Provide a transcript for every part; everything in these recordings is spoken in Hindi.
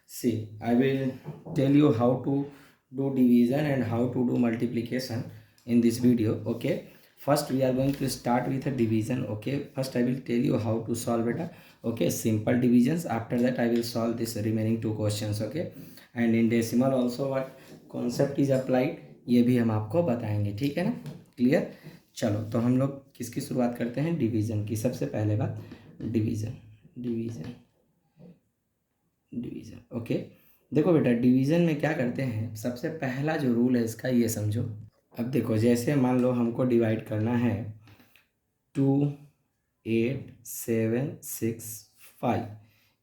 See, I will tell you how to do division and how to do multiplication in this video. Okay, first we are going to start with a division. Okay, first I will tell you how to solve it. Okay, simple divisions. After that I will solve this remaining two questions. Okay, and in decimal also what concept is applied ये भी हम आपको बताएंगे. ठीक है ना, क्लियर. चलो तो हम लोग किसकी शुरुआत करते हैं, डिवीज़न की. सबसे पहले बात डिवीज़न. Division division okay. देखो बेटा, डिवीज़न में क्या करते हैं, सबसे पहला जो रूल है इसका ये समझो. अब देखो, जैसे मान लो हमको डिवाइड करना है 2, 8, 7, 6, 5.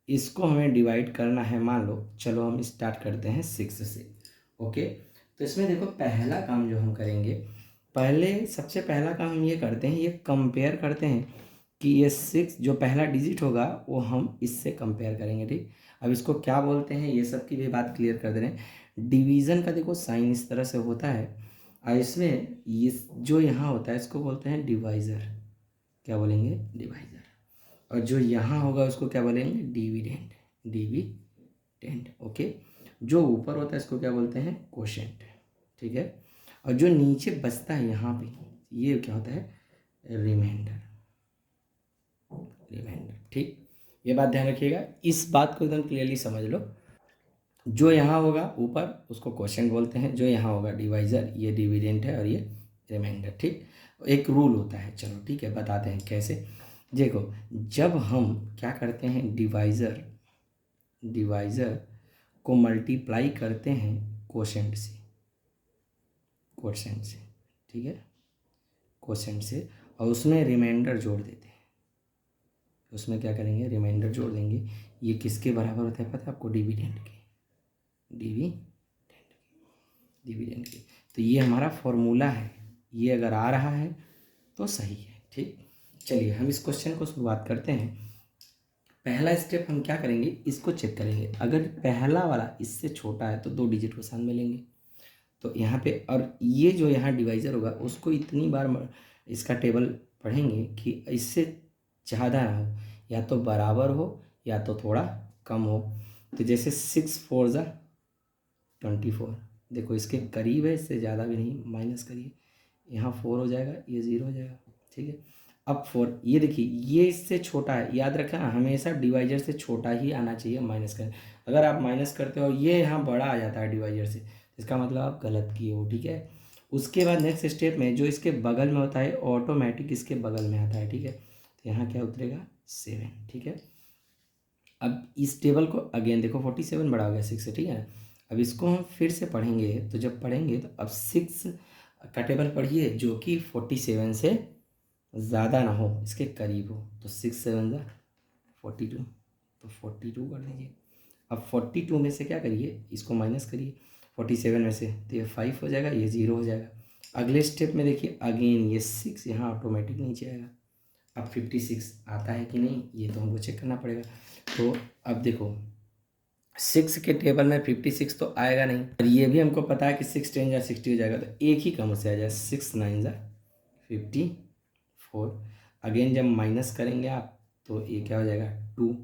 इसको हमें डिवाइड करना है, मान लो चलो हम स्टार्ट करते हैं 6 से. ओके, तो इसमें देखो पहला काम जो हम करेंगे, पहले सबसे पहला काम हम ये करते हैं, ये कंपेयर करते हैं कि ये 6 जो पहला डिजिट होगा वो हम इससे कंपेयर करेंगे. ठीक, अब इसको क्या बोलते हैं ये सब की भी बात क्लियर कर दे रहे हैं. डिवीज़न का देखो साइन इस तरह से होता है, और इसमें ये जो यहाँ होता है इसको बोलते हैं डिवाइज़र. क्या बोलेंगे, डिवाइज़र. और जो यहाँ होगा उसको क्या बोलेंगे, डिविडेंड. Dividend okay. जो ऊपर होता है इसको क्या बोलते हैं, कोशेंट. ठीक है, और जो नीचे बचता है यहाँ पे ये क्या होता है, रिमाइंडर. रिमाइंडर. ठीक, ये बात ध्यान रखिएगा, इस बात को एकदम क्लियरली समझ लो. जो यहाँ होगा ऊपर उसको क्वोशेंट बोलते हैं, जो यहाँ होगा डिवाइज़र, ये डिविडेंड है, और ये रिमाइंडर. ठीक, एक रूल होता है. चलो ठीक है, बताते हैं कैसे. देखो, जब हम क्या करते हैं, डिवाइज़र को मल्टीप्लाई करते हैं क्वोशेंट से. ठीक है, क्वोशेंट से, और उसमें रिमाइंडर जोड़ देते हैं. उसमें क्या करेंगे, रिमाइंडर जोड़ देंगे. ये किसके बराबर होता है पता है आपको, डिविडेंड के. डिविडेंड के. तो ये हमारा फॉर्मूला है, ये अगर आ रहा है तो सही है. ठीक, चलिए हम इस क्वेश्चन को शुरुआत करते हैं. पहला स्टेप हम क्या करेंगे, इसको चेक करेंगे. अगर पहला वाला इससे छोटा है तो 2 डिजिट को साथ में लेंगे. तो यहाँ पे, और ये जो यहाँ डिवाइज़र होगा उसको इतनी बार इसका टेबल पढ़ेंगे कि इससे ज़्यादा ना हो, या तो बराबर हो या तो थोड़ा कम हो. तो जैसे 6 4 ज़ा 24. देखो इसके करीब है, इससे ज़्यादा भी नहीं. माइनस करिए, यहाँ 4 हो जाएगा, ये 0 हो जाएगा. ठीक है, अब 4, ये देखिए ये इससे छोटा है. याद रखना हमेशा डिवाइजर से छोटा ही आना चाहिए माइनस करें. अगर आप माइनस करते हो ये यहाँ बड़ा आ जाता है डिवाइजर से, इसका मतलब आप गलत किए हो. ठीक है, उसके बाद नेक्स्ट स्टेप में जो इसके बगल में होता है ऑटोमेटिक इसके बगल में आता है. ठीक है, तो यहाँ क्या उतरेगा, 7. ठीक है, अब इस टेबल को अगेन देखो 47 बड़ा हो गया 6 से. ठीक है, अब इसको हम फिर से पढ़ेंगे. तो जब पढ़ेंगे तो अब 6 का टेबल पढ़िए जो कि 47 से ज़्यादा ना हो, इसके करीब हो. तो 6 7 ज़ा 42, तो 42 कर दीजिए. अब 42 में से क्या करिए, इसको माइनस करिए 47 में से, तो ये 5 हो जाएगा, ये 0 हो जाएगा. अगले स्टेप में देखिए अगेन ये 6 यहाँ ऑटोमेटिक नीचे आएगा. अब 56 आता है कि नहीं ये तो हमको चेक करना पड़ेगा. तो अब देखो 6 के टेबल में 56 तो आएगा नहीं, और ये भी हमको पता है कि 6 10 या 60 हो जाएगा. तो एक ही कम से आ जाए, 6 9 ज़ा 54. अगेन जब माइनस करेंगे आप तो ये क्या हो जाएगा, 2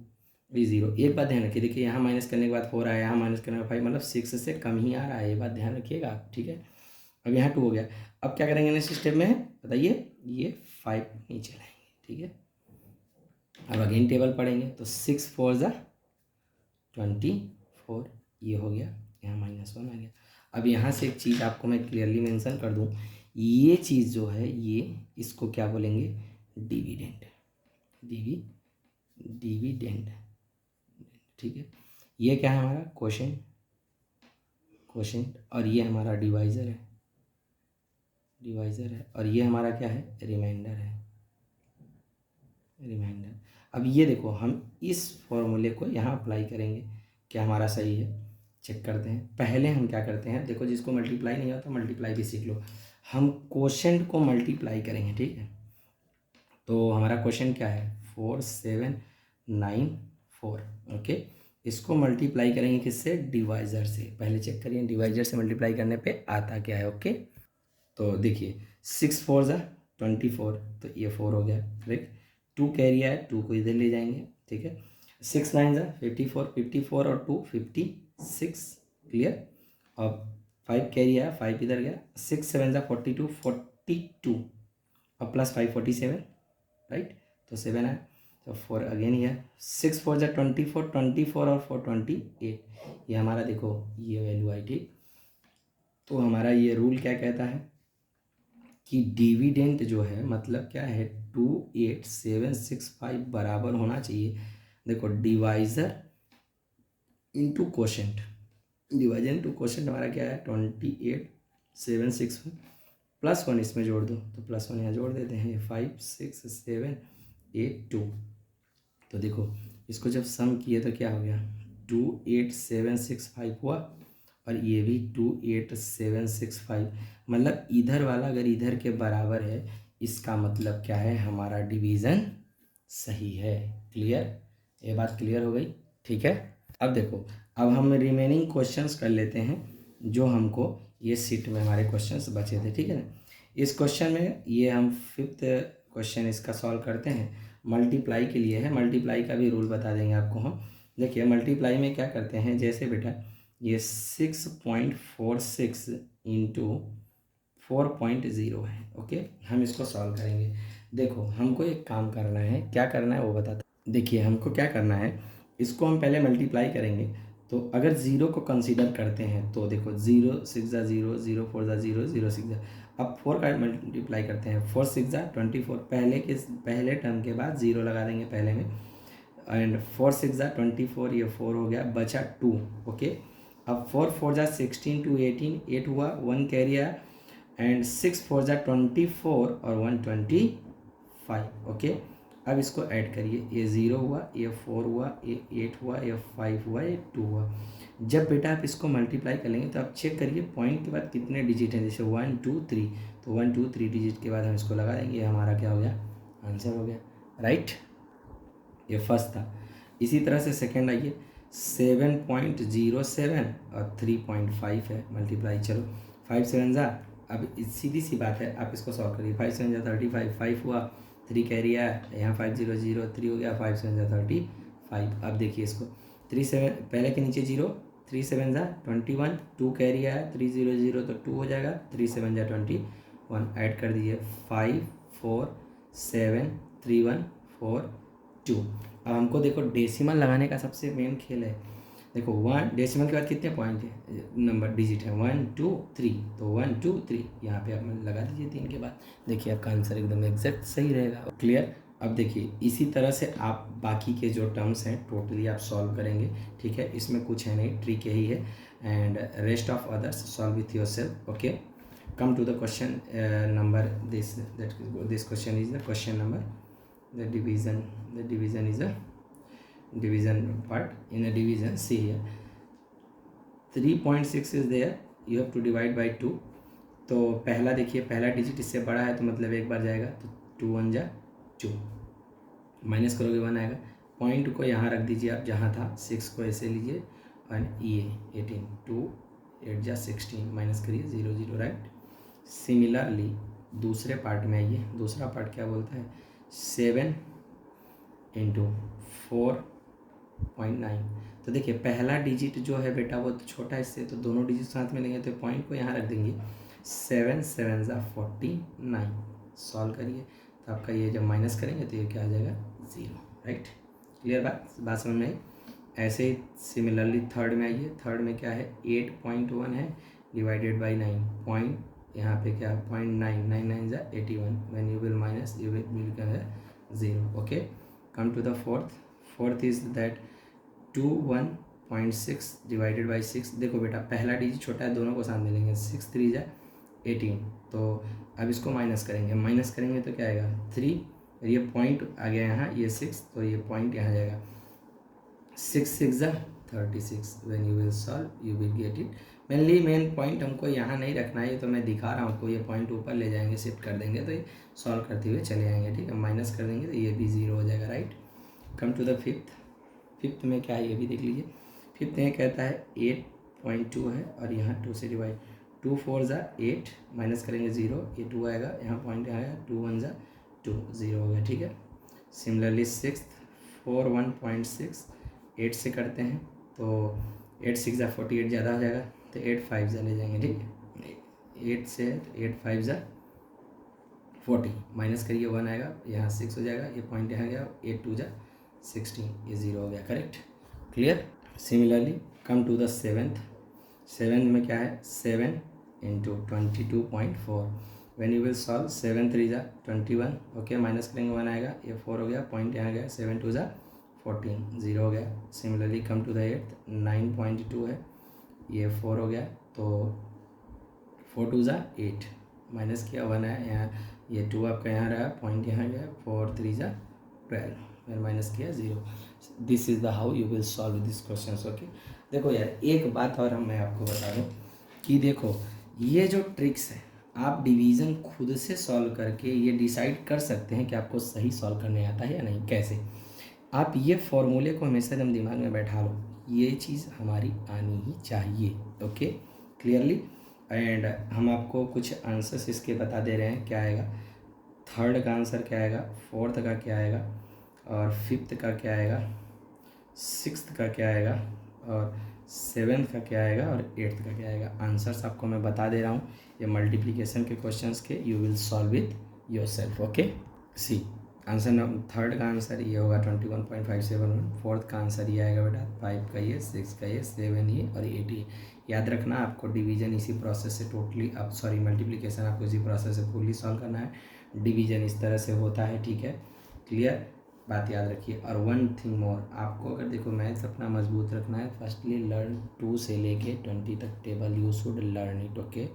भी 0. एक बात ध्यान रखिए, देखिए यहाँ माइनस करने के बाद 4 आया, यहाँ माइनस करने के बाद 5, मतलब 6 से कम ही आ रहा है. ये बात ध्यान रखिएगा आप. ठीक है, अब यहाँ 2 हो गया. अब क्या करेंगे नेक्स्ट स्टेप में बताइए, ये 5 नीचे लाएंगे. ठीक है, अब अगेन टेबल पढ़ेंगे तो 6 4 ज़ा 24, ये हो गया, यहाँ -1 आ गया. अब यहाँ से एक चीज़ आपको मैं क्लियरली मेंशन कर दूँ, ये चीज़ जो है ये इसको क्या बोलेंगे, डिविडेंड. डिविडेंड. ठीक है, ये क्या है हमारा क्वोशेंट, और ये हमारा डिवाइज़र है, और ये हमारा क्या है, रिमाइंडर है. अब ये देखो हम इस फॉर्मूले को यहाँ अप्लाई करेंगे, क्या हमारा सही है, चेक करते हैं. पहले हम क्या करते हैं, देखो जिसको मल्टीप्लाई नहीं होता मल्टीप्लाई भी सीख लो. हम क्वोशेंट को मल्टीप्लाई करेंगे. ठीक है, तो हमारा क्वोशेंट क्या है, 4 7 9 4. ओके, इसको मल्टीप्लाई करेंगे किससे, डिवाइज़र से. पहले चेक करिए डिवाइज़र से मल्टीप्लाई करने पे आता क्या है. ओके, तो देखिए 6 4 ज़ा 24, तो ये 4 हो गया. करेक्ट, 2 कैरी आया, 2 को इधर ले जाएंगे. ठीक है, 6 9 ज़ा 54, 54 और 2 56, क्लियर। और 5 कैरी आया, 5 इधर गया, 6 7 ज़ा 42, 42 और प्लस 5 47, राइट। तो 7 है, तो 4 अगेन ही है, 6 4 ज़ा 24, 24 और 4 28, ये हमारा देखो ये वैल्यू आई, ठीक। तो हमारा ये रूल क्या कहता है कि डिविडेंड जो है मतलब क्या है 28765 बराबर होना चाहिए, देखो divisor into quotient, divisor into quotient हमारा क्या है 28765 प्लस 1 इसमें जोड़ दो, तो प्लस 1 यहाँ जोड़ देते हैं, 5 6 7 8 2। तो देखो इसको जब सम किए तो क्या हो गया 28765 हुआ, और ये भी 28765, मतलब इधर वाला अगर इधर के बराबर है इसका मतलब क्या है हमारा डिवीज़न सही है, क्लियर। ये बात क्लियर हो गई, ठीक है। अब देखो अब हम रिमेनिंग क्वेश्चंस कर लेते हैं जो हमको ये सीट में हमारे क्वेश्चंस बचे थे, ठीक है ना। इस क्वेश्चन में ये हम 5th क्वेश्चन इसका सॉल्व करते हैं, मल्टीप्लाई के लिए है, मल्टीप्लाई का भी रूल बता देंगे आपको हम। देखिए मल्टीप्लाई में क्या करते हैं, जैसे बेटा ये 6.46 इंटू 4.0 है, ओके। हम इसको सॉल्व करेंगे। देखो हमको एक काम करना है, क्या करना है वो बताता। देखिए हमको क्या करना है, इसको हम पहले मल्टीप्लाई करेंगे। तो अगर ज़ीरो को कंसीडर करते हैं तो देखो 0 6 ज़ा 0, 0 4 ज़ा 0, 0 6 ज़ा, अब 4 का मल्टीप्लाई करते हैं, 4 6 ज़ा 24, पहले टर्म के बाद 0 लगा देंगे पहले में, एंड 4 6 ज़ा 24, ये 4 हो गया, बचा 2, ओके। अब 4 4 ज़ा 16 टू 18, 8 हुआ, 1 कैरी आया, एंड 6 4 ज़ा 24 और 125, ओके। अब इसको ऐड करिए, ये 0 हुआ, ये 4 हुआ, ये 8 हुआ, ये 5 हुआ, ये 2 हुआ। जब बेटा आप इसको मल्टीप्लाई कर लेंगे तो आप चेक करिए पॉइंट के बाद कितने डिजिट हैं, जैसे 1 2 3, तो 1 2 3 डिजिट के बाद हम इसको लगा देंगे, ये हमारा क्या हो गया आंसर हो गया, राइट। ये फर्स्ट था। इसी तरह से सेकेंड आइए, 7.07 और 3.5 है मल्टीप्लाई, चलो 5 7 ज़ा, अब सीधी सी बात है आप इसको सॉल्व करिए, 5 7 ज़ा 35, 5 हुआ, 3 कैरी आया, यहाँ 5 0 0 3 हो गया, 5 7 ज़ा 35। अब देखिए इसको 3 7 पहले के नीचे 0, 3 7 ज़ा 21, 2 कैरी आया, 3 0 0 तो 2 हो जाएगा, 3 7 ज़ा 21, ऐड कर दीजिए 5 4 7 3 1 4 2। अब हमको देखो डेसिमल लगाने का सबसे मेन खेल है, देखो 1 डेसिमल के बाद कितने पॉइंट है, नंबर डिजिट है 1 2 3, तो 1 2 3 यहाँ पे आप लगा दीजिए 3 के बाद, देखिए आपका आंसर एकदम एग्जैक्ट सही रहेगा, क्लियर। अब देखिए इसी तरह से आप बाकी के जो टर्म्स हैं टोटली आप सॉल्व करेंगे, ठीक है, इसमें कुछ है नहीं, ट्रिक यही है, and rest of others solve with your self, okay. Come to the question number this question is the question number, the division is a division part, in a division see here 3.6 is there, you have to divide by 2। तो पहला देखिए पहला डिजिट इससे बड़ा है तो मतलब एक बार जाएगा, तो 2 1 जा 2, माइनस करोगे 1 आएगा, पॉइंट को यहाँ रख दीजिए आप जहाँ था, 6 को ऐसे लीजिए, और ये 18 2 8 जा 16, माइनस करिए 0 0, राइट। सिमिलरली दूसरे पार्ट में आइए, दूसरा पार्ट क्या बोलता है, 7 इंटू 4.9। तो देखिए पहला डिजिट जो है बेटा वो तो छोटा है इससे, तो दोनों डिजिट साथ में लेंगे तो पॉइंट को यहाँ रख देंगे, 7 7 ज़ा 49, सॉल्व करिए तो आपका ये जब माइनस करेंगे तो ये क्या आ जाएगा 0, राइट। क्लियर बात समझ में आई। ऐसे ही सिमिलरली थर्ड में आइए, थर्ड में क्या है 8.1 है डिवाइडेड बाई 9, पॉइंट यहाँ पे क्या 0.9, 9 9 ज़ा 81, when you will minus you will क्या है 0, okay. Come to the fourth is that 21.6 divided by 6, देखो बेटा पहला डिजिट छोटा है, दोनों को साथ में लेंगे, 6 3 ज़ा 18, तो अब इसको माइनस करेंगे तो क्या आएगा 3, ये पॉइंट आ गया यहाँ, ये 6, तो ये पॉइंट यहाँ जाएगा, 6 6 ज़ा 36, when you will solve you will get it. Main point हमको यहाँ नहीं रखना है, तो मैं दिखा रहा हूँ आपको, ये पॉइंट ऊपर ले जाएंगे, शिफ्ट कर देंगे तो ये सॉल्व करते हुए चले आएंगे, ठीक है, माइनस कर देंगे तो ये भी 0 हो जाएगा, right. Come to the fifth में क्या है ये भी देख लीजिए, फिफ्थ में कहता है 8.2 है, और यहाँ 2 से डिवाइड, 2 4 ज़ा 8, माइनस करेंगे 0, ये 2 आएगा, यहाँ पॉइंट आएगा, 2 1 ज़ा 2, 0 हो गया, ठीक है। सिमिलरली सिक्स्थ 41.6 8 से करते हैं तो 8 6 जा 48 ज़्यादा हो जाएगा, तो 8 5 जा ले जाएंगे, ठीक है। 8 से 8 5 जा 40, माइनस करिए 1 आएगा, यहाँ 6 हो जाएगा, ये पॉइंट यहाँ गया, 8 2 जा 16, ये 0 हो गया, correct, clear. Similarly come to the seventh में क्या है 7 into 22.4, when you will solve 7 3 जा 21, ओके, माइनस करेंगे 1 आएगा, ये 4 हो गया, पॉइंट यहाँ गया, 7 2 जा 14, 0 हो गया। Similarly come to the 8th 9.2 है, ये 4 हो गया, तो 4 2 जा 8, माइनस किया 1 है यहाँ, ये 2 आपका यहाँ रहा, पॉइंट यहाँ गया, 4 3 जा 12, फिर माइनस किया 0। This is the how you will solve this question, okay. देखो यार एक बात और मैं आपको बता दूँ कि देखो ये जो ट्रिक्स है आप डिवीज़न खुद से सॉल्व करके ये डिसाइड कर सकते हैं कि आपको सही सॉल्व करने आता है या नहीं। कैसे? आप ये फॉर्मूले को हमेशा एकदम दिमाग में बैठा लो, ये चीज़ हमारी आनी ही चाहिए, ओके, क्लियरली। एंड हम आपको कुछ आंसर्स इसके बता दे रहे हैं, क्या आएगा, थर्ड का आंसर क्या आएगा, फोर्थ का क्या आएगा, और फिफ्थ का क्या आएगा, सिक्स्थ का क्या आएगा, और सेवेंथ का क्या आएगा, और एट्थ का क्या आएगा। आंसर्स आपको मैं बता दे रहा हूँ, ये मल्टीप्लिकेशन के क्वेश्चंस के, you will solve with yourself, okay. C answer third का आंसर ये होगा 21.571, फोर्थ का आंसर ये आएगा बेटा 5 का ये, 6 का ये, 7 ये और 8 ये। याद रखना आपको डिवीजन इसी प्रोसेस से टोटली मल्टीप्लिकेशन आपको इसी प्रोसेस से फुल्ली सॉल्व करना है, डिवीजन इस तरह से होता है, ठीक है, क्लियर, बात याद रखिए। और वन थिंग मोर, आपको अगर देखो मैथ्स अपना मजबूत रखना है, फर्स्टली लर्न 2 से लेके 20 तक table, you should learn it, okay.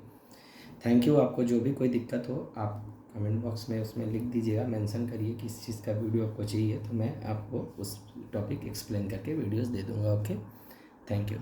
Thank you. आपको जो भी कोई दिक्कत हो आप कमेंट बॉक्स में उसमें लिख दीजिएगा, मेंशन करिए किस चीज़ का वीडियो आपको चाहिए, तो मैं आपको उस टॉपिक एक्सप्लेन करके वीडियोस दे दूँगा, ओके। Thank you.